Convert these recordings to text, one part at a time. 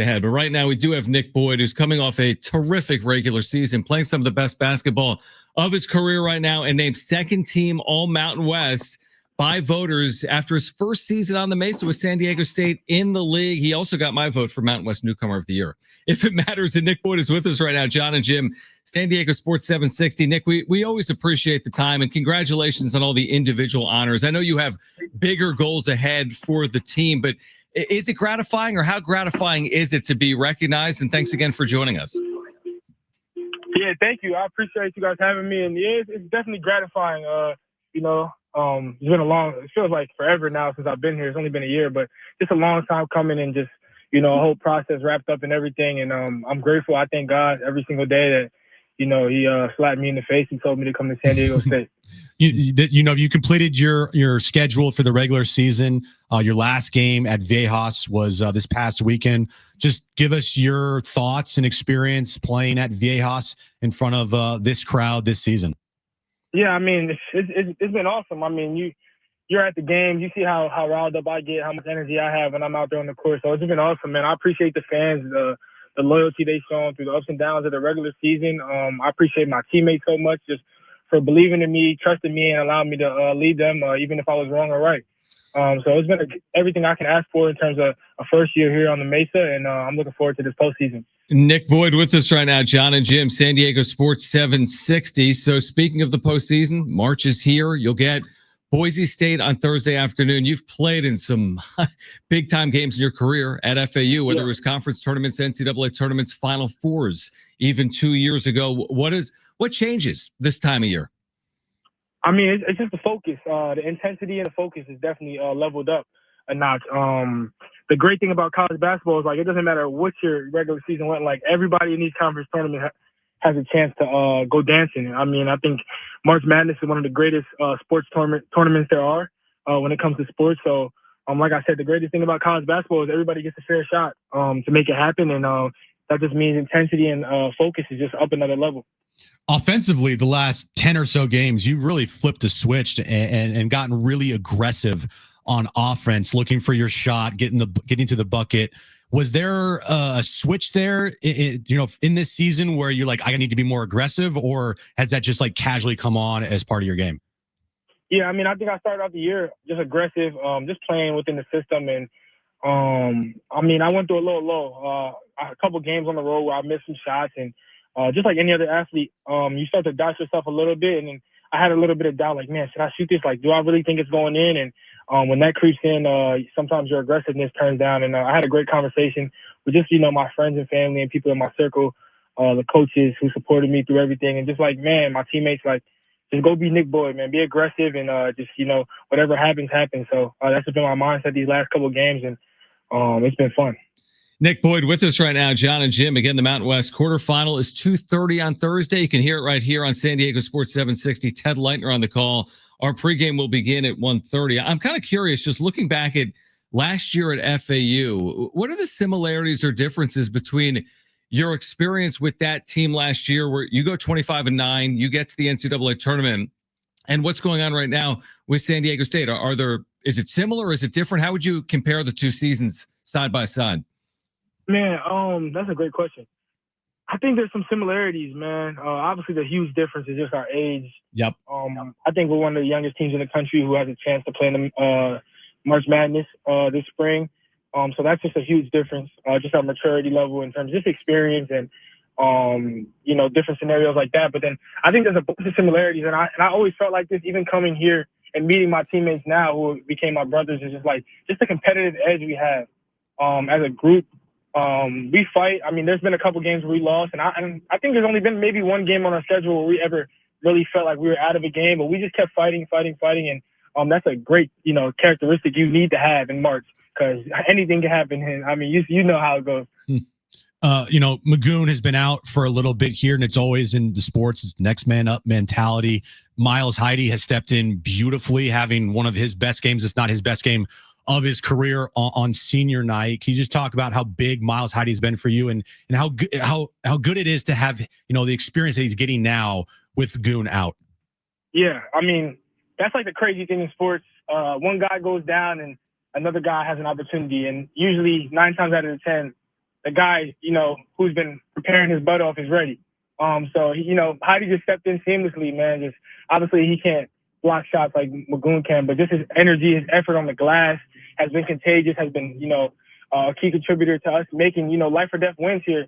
ahead. But right now, we do have Nick Boyd, who's coming off a terrific regular season, playing some of the best basketball of his career right now, and named second team All Mountain West by voters after his first season on the Mesa with San Diego State in the league. He also got my vote for Mountain West Newcomer of the Year, if it matters. And Nick Boyd is with us right now. John and Jim, San Diego Sports 760. Nick, we always appreciate the time, and congratulations on all the individual honors. I know you have bigger goals ahead for the team, but is it gratifying, or how gratifying is it to be recognized? And thanks again for joining us. Yeah, thank you. I appreciate you guys having me. And yeah, it's definitely gratifying. It's been it feels like forever now since I've been here. It's only been a year, but just a long time coming, and just, a whole process wrapped up and everything. And I'm grateful. I thank God every single day that, he slapped me in the face and told me to come to San Diego State. You completed your schedule for the regular season. Your last game at Viejas was this past weekend. Just give us your thoughts and experience playing at Viejas in front of this crowd this season. Yeah, I mean, it's been awesome. I mean, you're at the game, you see how riled up I get, how much energy I have when I'm out there on the court. So it's been awesome, man. I appreciate the fans, the loyalty they've shown through the ups and downs of the regular season. I appreciate my teammates so much just for believing in me, trusting me, and allowing me to lead them, even if I was wrong or right. So it's been everything I can ask for in terms of a first year here on the Mesa, and I'm looking forward to this postseason. Nick Boyd with us right now, John and Jim, San Diego Sports 760. So speaking of the postseason, March is here. You'll get Boise State on Thursday afternoon. You've played in some big-time games in your career at FAU, whether it was conference tournaments, NCAA tournaments, Final Fours, even 2 years ago. What changes this time of year? I mean, it's just the focus. The intensity and the focus is definitely leveled up a notch. The great thing about college basketball is, it doesn't matter what your regular season went like. Everybody in these conference tournaments has a chance to go dancing. I mean, I think March Madness is one of the greatest sports tournaments there are when it comes to sports. So, like I said, the greatest thing about college basketball is everybody gets a fair shot to make it happen. And that just means intensity and focus is just up another level. Offensively, the last 10 or so games, you've really flipped the switch and gotten really aggressive on offense, looking for your shot, getting to the bucket. Was there a switch there, in this season where you're like, I need to be more aggressive, or has that just casually come on as part of your game? Yeah, I mean, I think I started out the year just aggressive, just playing within the system. And I mean, I went through a little low, a couple games on the road where I missed some shots, and just like any other athlete, you start to doubt yourself a little bit. And then I had a little bit of doubt, man, should I shoot this? Do I really think it's going in? And when that creeps in, sometimes your aggressiveness turns down. And I had a great conversation with just, my friends and family and people in my circle, the coaches who supported me through everything. And just man, my teammates, just go be Nick Boyd, man. Be aggressive and just, whatever happens, happens. So that's been my mindset these last couple of games, and it's been fun. Nick Boyd with us right now, John and Jim. Again, the Mountain West quarterfinal is 2:30 on Thursday. You can hear it right here on San Diego Sports 760. Ted Leitner on the call. Our pregame will begin at 1:30. I'm kind of curious, just looking back at last year at FAU, what are the similarities or differences between your experience with that team last year, where you go 25-9, you get to the NCAA tournament, and what's going on right now with San Diego State? Is it similar? Is it different? How would you compare the two seasons side by side? Man, that's a great question. I think there's some similarities, man. Obviously, the huge difference is just our age. Yep. I think we're one of the youngest teams in the country who has a chance to play in the March Madness this spring. So that's just a huge difference, just our maturity level in terms of just experience and, different scenarios like that. But then I think there's a bunch of similarities. And I always felt like this, even coming here and meeting my teammates now who became my brothers, is just the competitive edge we have as a group. We fight. I mean, there's been a couple games where we lost, and I think there's only been maybe one game on our schedule where we ever really felt like we were out of a game, but we just kept fighting. And that's a great, characteristic you need to have in March, because anything can happen. And I mean, you know how it goes. Magoon has been out for a little bit here, and it's always in the sports, it's next man up mentality. Miles Heide has stepped in beautifully, having one of his best games, if not his best game of his career on senior night. Can you just talk about how big Miles Heide has been for you, and how good it is to have, the experience that he's getting now with Goon out? Yeah, I mean, that's the crazy thing in sports. One guy goes down and another guy has an opportunity, and usually 9 times out of 10, the guy, who's been preparing his butt off is ready. So Heidi just stepped in seamlessly, man. Just obviously he can't block shots like Magoon can, but just his energy, his effort on the glass has been contagious. Has been a key contributor to us making life or death wins here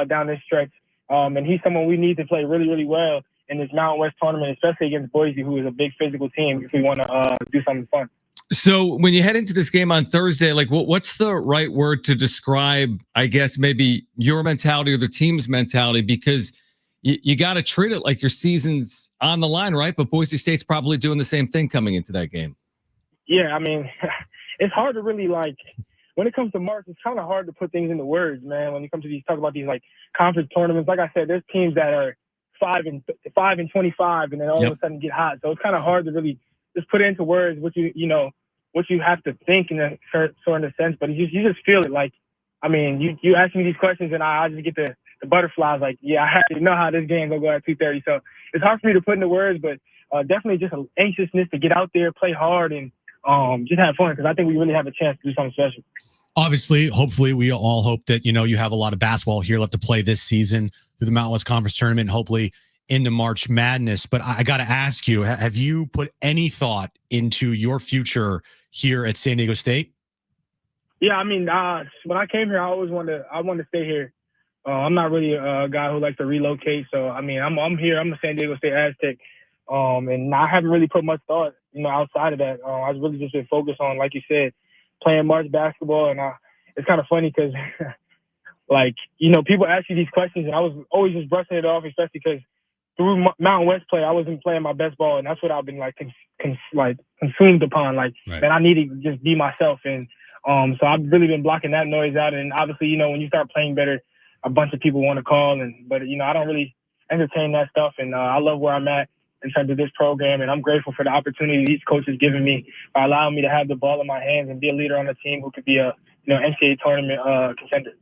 down this stretch. And he's someone we need to play really, really well in this Mountain West tournament, especially against Boise, who is a big physical team. If we want to do something fun. So when you head into this game on Thursday, like what's the right word to describe, I guess, maybe your mentality or the team's mentality? Because you got to treat it like your season's on the line, right? But Boise State's probably doing the same thing coming into that game. Yeah, I mean, it's hard to really when it comes to March, it's kind of hard to put things into words, man. When it comes to talk about these conference tournaments, like I said, there's teams that are 5 and 25, and then all of a sudden get hot. So it's kind of hard to really just put it into words what you have to think in a sort of sense. But you just feel it. You ask me these questions, and I just get the butterflies. I already know how this game gonna go at 2:30. So it's hard for me to put into words, but definitely just an anxiousness to get out there, play hard, and just have fun, because I think we really have a chance to do something special. Obviously, hopefully, we all hope that you have a lot of basketball here left to play this season through the Mountain West Conference Tournament, and hopefully into March Madness. But I got to ask you, have you put any thought into your future here at San Diego State? Yeah, I mean, when I came here, I wanted to stay here. I'm not really a guy who likes to relocate, so I mean, I'm here. I'm a San Diego State Aztec, and I haven't really put much thought, outside of that. I've really just been focused on, like you said, playing March basketball, and it's kind of funny because, people ask you these questions, and I was always just brushing it off, especially because through Mountain West play, I wasn't playing my best ball, and that's what I've been consumed upon. Right. And I need to just be myself, and so I've really been blocking that noise out. And obviously, when you start playing better, a bunch of people want to call, but I don't really entertain that stuff, and I love where I'm at in terms of this program, and I'm grateful for the opportunity these coaches given me by allowing me to have the ball in my hands and be a leader on a team who could be a NCAA tournament contender.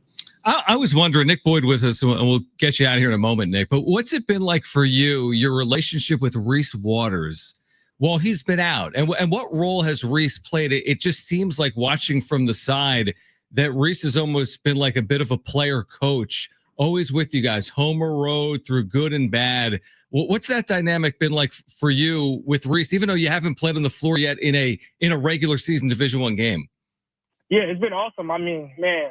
I was wondering, Nick Boyd with us, and we'll get you out here in a moment, Nick, but what's it been like for you, your relationship with Reese Waters while he's been out? And what role has Reese played? It just seems like, watching from the side, that Reese has almost been like a bit of a player coach, always with you guys, home or road, through good and bad. What's that dynamic been like for you with Reese, even though you haven't played on the floor yet in a regular season Division I game? Yeah, it's been awesome. I mean, man,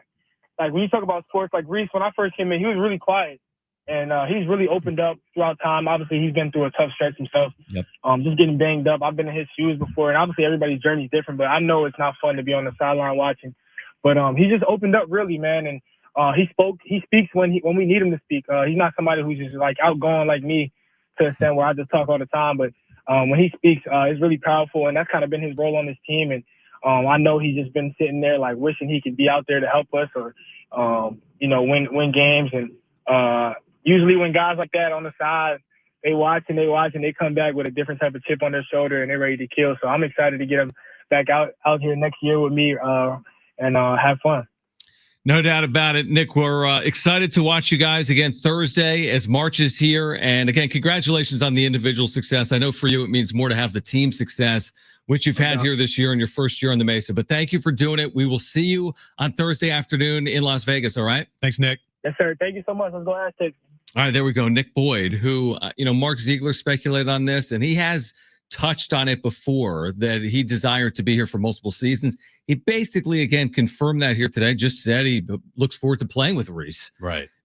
when you talk about sports, Reese, when I first came in, he was really quiet, and he's really opened up throughout time. Obviously, he's been through a tough stretch himself. Yep. Just getting banged up. I've been in his shoes before, and obviously everybody's journey is different, but I know it's not fun to be on the sideline watching. But he just opened up really, man, and he speaks when we need him to speak. He's not somebody who's just outgoing like me, to the extent where I just talk all the time. But when he speaks, it's really powerful, and that's kind of been his role on this team. And I know he's just been sitting there wishing he could be out there to help us, or win games. And usually when guys like that on the side, they watch and they come back with a different type of chip on their shoulder, and they're ready to kill. So I'm excited to get him back out here next year with me and have fun. No doubt about it, Nick. We're excited to watch you guys again Thursday as March is here. And again, congratulations on the individual success. I know for you it means more to have the team success, which you've had here this year in your first year on the Mesa. But thank you for doing it. We will see you on Thursday afternoon in Las Vegas, all right? Thanks, Nick. Yes, sir. Thank you so much. Let's go Aztecs. All right, there we go. Nick Boyd, who, Mark Ziegler speculated on this, and he has touched on it before, that he desired to be here for multiple seasons. He basically, again, confirmed that here today, just said he looks forward to playing with Reese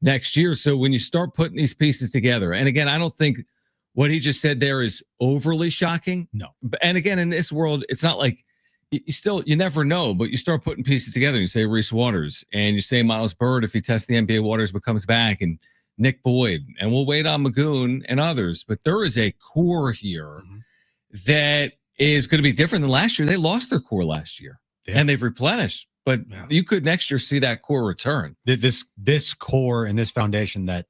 next year. So when you start putting these pieces together, and again, I don't think what he just said there is overly shocking. No. And again, in this world, it's not like you never know, but you start putting pieces together. You say Reese Waters, and you say Miles Bird, if he tests the NBA waters but comes back, and Nick Boyd, and we'll wait on Magoon and others. But there is a core here that is going to be different than last year. They lost their core last year, and they've replenished. But you could next year see that core return. This core and this foundation that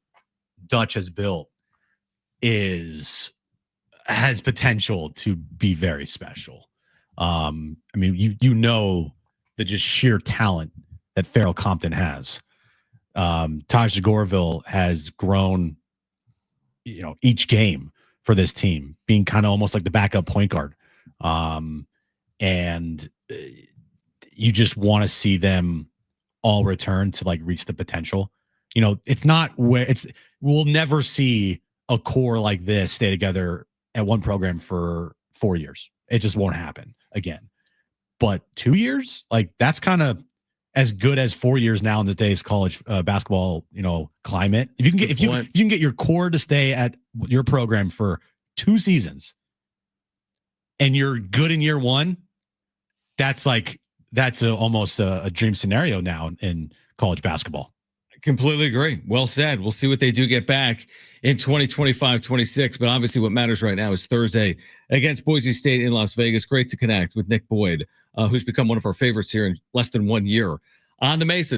Dutch has built has potential to be very special. I mean, the just sheer talent that Farrell Compton has. Taj Gorville has grown, each game for this team, being kind of almost like the backup point guard. And you just want to see them all return to like reach the potential. You know, it's not where we'll never see a core like this stay together at one program for 4 years. It just won't happen again. But 2 years, like that's kind of as good as 4 years now in today's college basketball, you know, climate. If you can get your core to stay at your program for 2 seasons and you're good in year one, that's almost a dream scenario now in college basketball. Completely agree. Well said. We'll see what they do get back in 2025-26. But obviously what matters right now is Thursday against Boise State in Las Vegas. Great to connect with Nick Boyd, who's become one of our favorites here in less than 1 year on the Mesa.